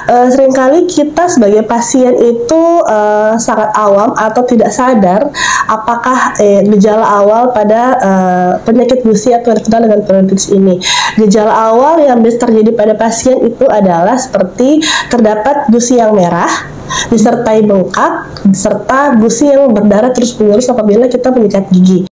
Seringkali kita sebagai pasien itu sangat awam atau tidak sadar apakah gejala awal pada penyakit gusi atau yang dikenal dengan periodontitis ini. Gejala awal yang bisa terjadi pada pasien itu adalah seperti terdapat gusi yang merah, disertai bengkak, serta gusi yang berdarah terus-menerus apabila kita menyikat gigi.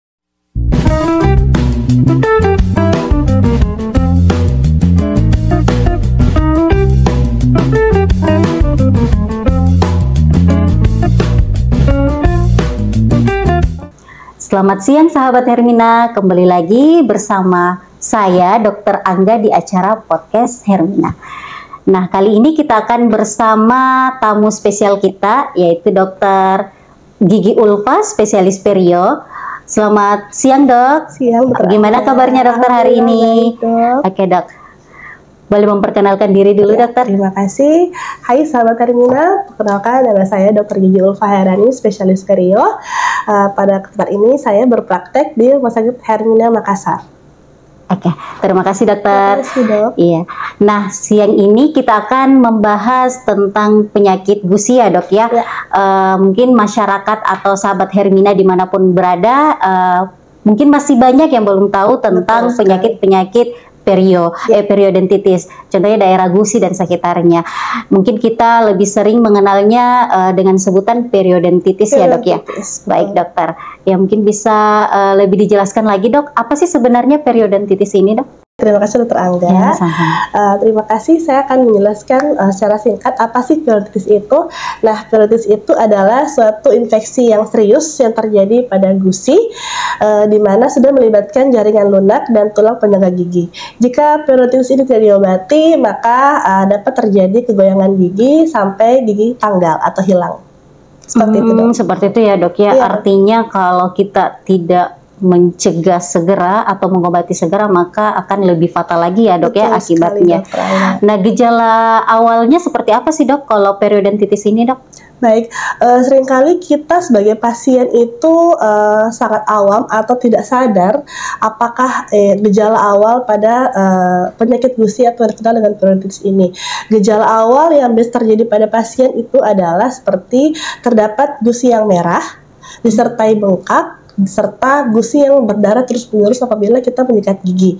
Selamat siang sahabat Hermina, kembali lagi bersama saya Dr. Angga di acara podcast Hermina. Nah, kali ini kita akan bersama tamu spesial kita, yaitu Dr. Gigi Ulfa, spesialis perio. Selamat siang dok. Siang, Dok. Gimana kabarnya dokter hari ini? Oke dok, boleh memperkenalkan diri dulu dokter? Terima kasih. Hai sahabat Hermina, perkenalkan nama saya Dr. Gigi Ulfa Hairani, spesialis perio. Pada kesempatan ini saya berpraktek di Rumah Sakit Hermina Makassar. Oke, terima kasih dokter. Terima kasih dok. Iya. Nah, siang ini kita akan membahas tentang penyakit gusi ya dok ya. Mungkin masyarakat atau sahabat Hermina dimanapun berada, mungkin masih banyak yang belum tahu tentang penyakit-penyakit periodontitis, contohnya daerah gusi dan sekitarnya. Mungkin kita lebih sering mengenalnya dengan sebutan periodontitis ya dok ya. Baik dokter, ya mungkin bisa lebih dijelaskan lagi dok, apa sih sebenarnya periodontitis ini dok? Terima kasih Dr. Angga. Ya, terima kasih. Saya akan menjelaskan secara singkat apa sih periodontitis itu. Nah, periodontitis itu adalah suatu infeksi yang serius yang terjadi pada gusi, di mana sudah melibatkan jaringan lunak dan tulang penyangga gigi. Jika periodontitis ini tidak diobati, maka dapat terjadi kegoyangan gigi sampai gigi tanggal atau hilang. Seperti itu dok. Seperti itu ya dok ya. Iya. Artinya kalau kita tidak mencegah segera atau mengobati segera, maka akan lebih fatal lagi ya dok. Betul ya akibatnya. Sekali, nah, gejala awalnya seperti apa sih dok kalau periodontitis ini dok? Baik, seringkali kita sebagai pasien itu sangat awam atau tidak sadar apakah gejala awal pada penyakit gusi atau yang dikenal dengan periodontitis ini. Gejala awal yang bisa terjadi pada pasien itu adalah seperti terdapat gusi yang merah, disertai bengkak, serta gusi yang berdarah terus-menerus apabila kita menyikat gigi.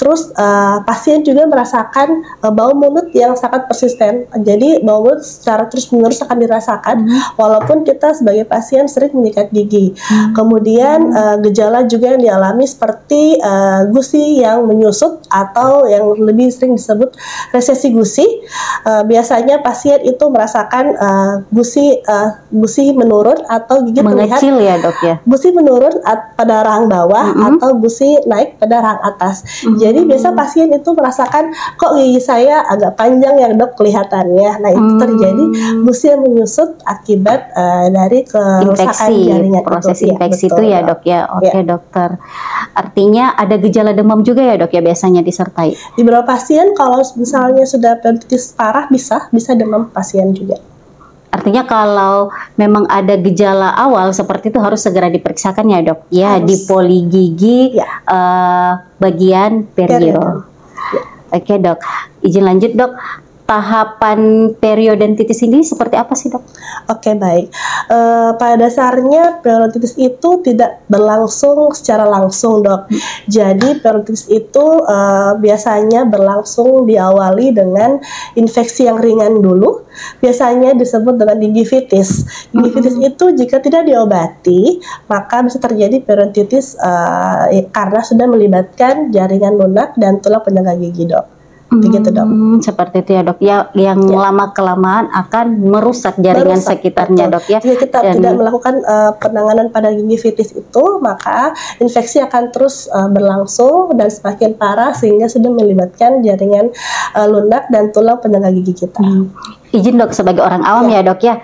Terus pasien juga merasakan bau mulut yang sangat persisten. Jadi bau mulut secara terus-menerus akan dirasakan walaupun kita sebagai pasien sering menyikat gigi. Kemudian gejala juga yang dialami seperti gusi yang menyusut atau yang lebih sering disebut resesi gusi. Biasanya pasien itu merasakan gusi menurun atau gigi mengecil terlihat ya dok ya. Gusi menurun pada rahang bawah atau gusi naik pada rahang atas. Jadi biasa pasien itu merasakan kok gigi saya agak panjang ya dok kelihatannya. Nah itu terjadi gusi yang menyusut akibat dari kerusakan jaringan proses itu. infeksi Betul, itu ya dok ya. Oke dokter. Artinya ada gejala demam juga ya dok ya biasanya disertai. Di beberapa pasien kalau misalnya sudah periodontitis parah bisa demam pasien juga. Artinya kalau memang ada gejala awal seperti itu harus segera diperiksakan ya dok ya, di poli gigi bagian perio. Oke dok, izin lanjut dok, tahapan periodontitis ini seperti apa sih dok? Oke baik, pada dasarnya periodontitis itu tidak berlangsung secara langsung dok. Jadi periodontitis itu biasanya berlangsung diawali dengan infeksi yang ringan dulu. Biasanya disebut dengan gingivitis. Gingivitis itu jika tidak diobati maka bisa terjadi periodontitis karena sudah melibatkan jaringan lunak dan tulang penyangga gigi dok. Begitu dok. Seperti itu ya dok ya, yang lama kelamaan akan merusak jaringan sekitarnya dok ya. Jika kita tidak melakukan penanganan pada gingivitis itu, maka infeksi akan terus berlangsung dan semakin parah sehingga sudah melibatkan jaringan lunak dan tulang penyangga gigi kita. Izin dok sebagai orang awam ya dok ya.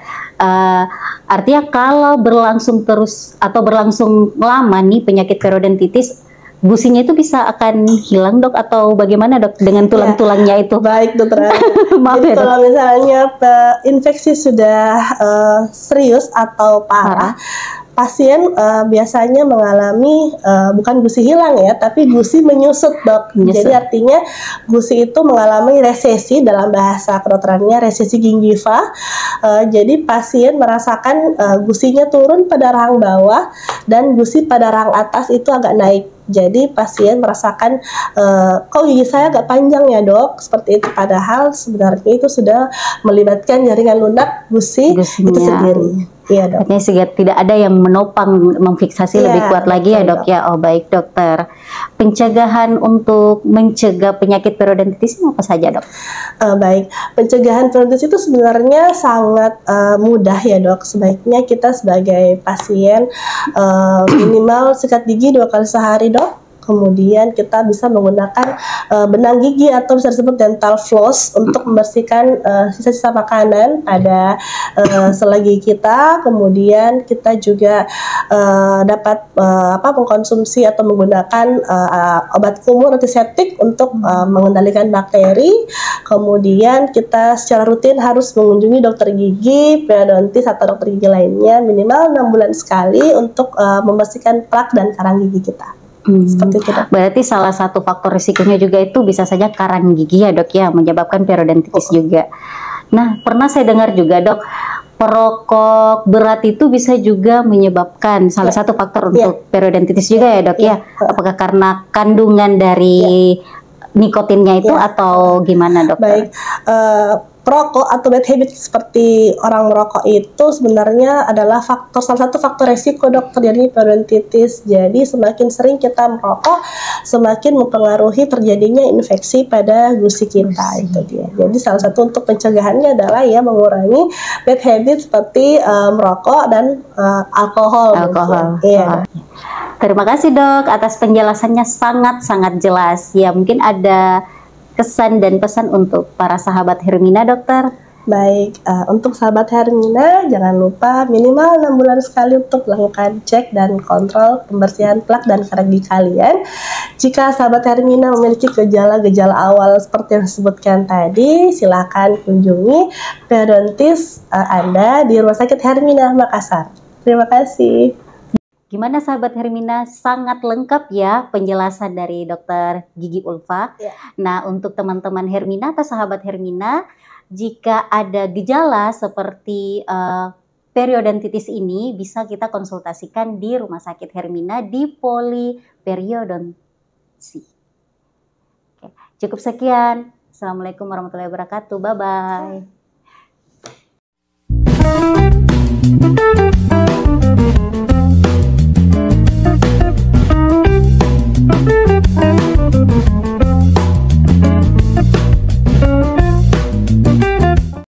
Artinya kalau berlangsung terus atau berlangsung lama nih penyakit periodontitis, gusinya itu bisa akan hilang dok atau bagaimana dok dengan tulang-tulangnya itu? Baik dokter. Maaf Jadi ya, kalau misalnya infeksi sudah serius atau parah, pasien biasanya mengalami bukan gusi hilang ya, tapi gusi menyusut, Dok. Menyusut. Jadi artinya gusi itu mengalami resesi, dalam bahasa kedokterannya resesi gingiva. Jadi pasien merasakan gusinya turun pada rahang bawah dan gusi pada rahang atas itu agak naik. Jadi pasien merasakan kok gigi saya agak panjang ya, Dok, seperti itu. Padahal sebenarnya itu sudah melibatkan jaringan lunak gusi Gusinya itu sendiri. Iya, Dok. artinya sehingga tidak ada yang menopang, memfiksasi Iya, lebih kuat lagi ya, betul, Dok ya. Oh baik, dokter. Pencegahan untuk mencegah penyakit periodontitis ini apa saja, Dok? Baik, pencegahan periodontitis itu sebenarnya sangat mudah ya, Dok. Sebaiknya kita sebagai pasien minimal sikat gigi 2 kali sehari, Dok. Kemudian kita bisa menggunakan benang gigi atau bisa disebut dental floss untuk membersihkan sisa-sisa makanan pada selagi kita. Kemudian kita juga dapat mengkonsumsi atau menggunakan obat kumur antiseptik untuk mengendalikan bakteri. Kemudian kita secara rutin harus mengunjungi dokter gigi, periodontis atau dokter gigi lainnya minimal 6 bulan sekali untuk membersihkan plak dan karang gigi kita. Seperti itu, Dok. Berarti salah satu faktor risikonya juga itu bisa saja karang gigi ya, Dok ya, menyebabkan periodontitis juga. Nah, pernah saya dengar juga, Dok, perokok berat itu bisa juga menyebabkan salah satu faktor untuk periodontitis juga ya, Dok ya. Apakah karena kandungan dari nikotinnya itu atau gimana, Dok? Baik, perokok atau bad habit seperti orang merokok itu sebenarnya adalah salah satu faktor resiko, Dok, terjadinya periodontitis. Jadi semakin sering kita merokok, semakin mempengaruhi terjadinya infeksi pada gusi kita. Itu dia. Jadi salah satu untuk pencegahannya adalah ya mengurangi bad habit seperti merokok dan alkohol. Iya. Terima kasih, Dok, atas penjelasannya sangat-sangat jelas. Ya, mungkin ada kesan dan pesan untuk para sahabat Hermina, Dokter. Baik, untuk sahabat Hermina, jangan lupa minimal 6 bulan sekali untuk melakukan cek dan kontrol pembersihan plak dan karang gigi kalian. Jika sahabat Hermina memiliki gejala-gejala awal seperti yang disebutkan tadi, silakan kunjungi periodontis Anda di Rumah Sakit Hermina Makassar. Terima kasih. Gimana sahabat Hermina? Sangat lengkap ya penjelasan dari Dokter Gigi Ulfa. Ya. Nah, untuk teman-teman Hermina atau sahabat Hermina, jika ada gejala seperti periodontitis ini, bisa kita konsultasikan di Rumah Sakit Hermina di Poliperiodonti. Oke, cukup sekian. Assalamualaikum warahmatullahi wabarakatuh. Bye-bye.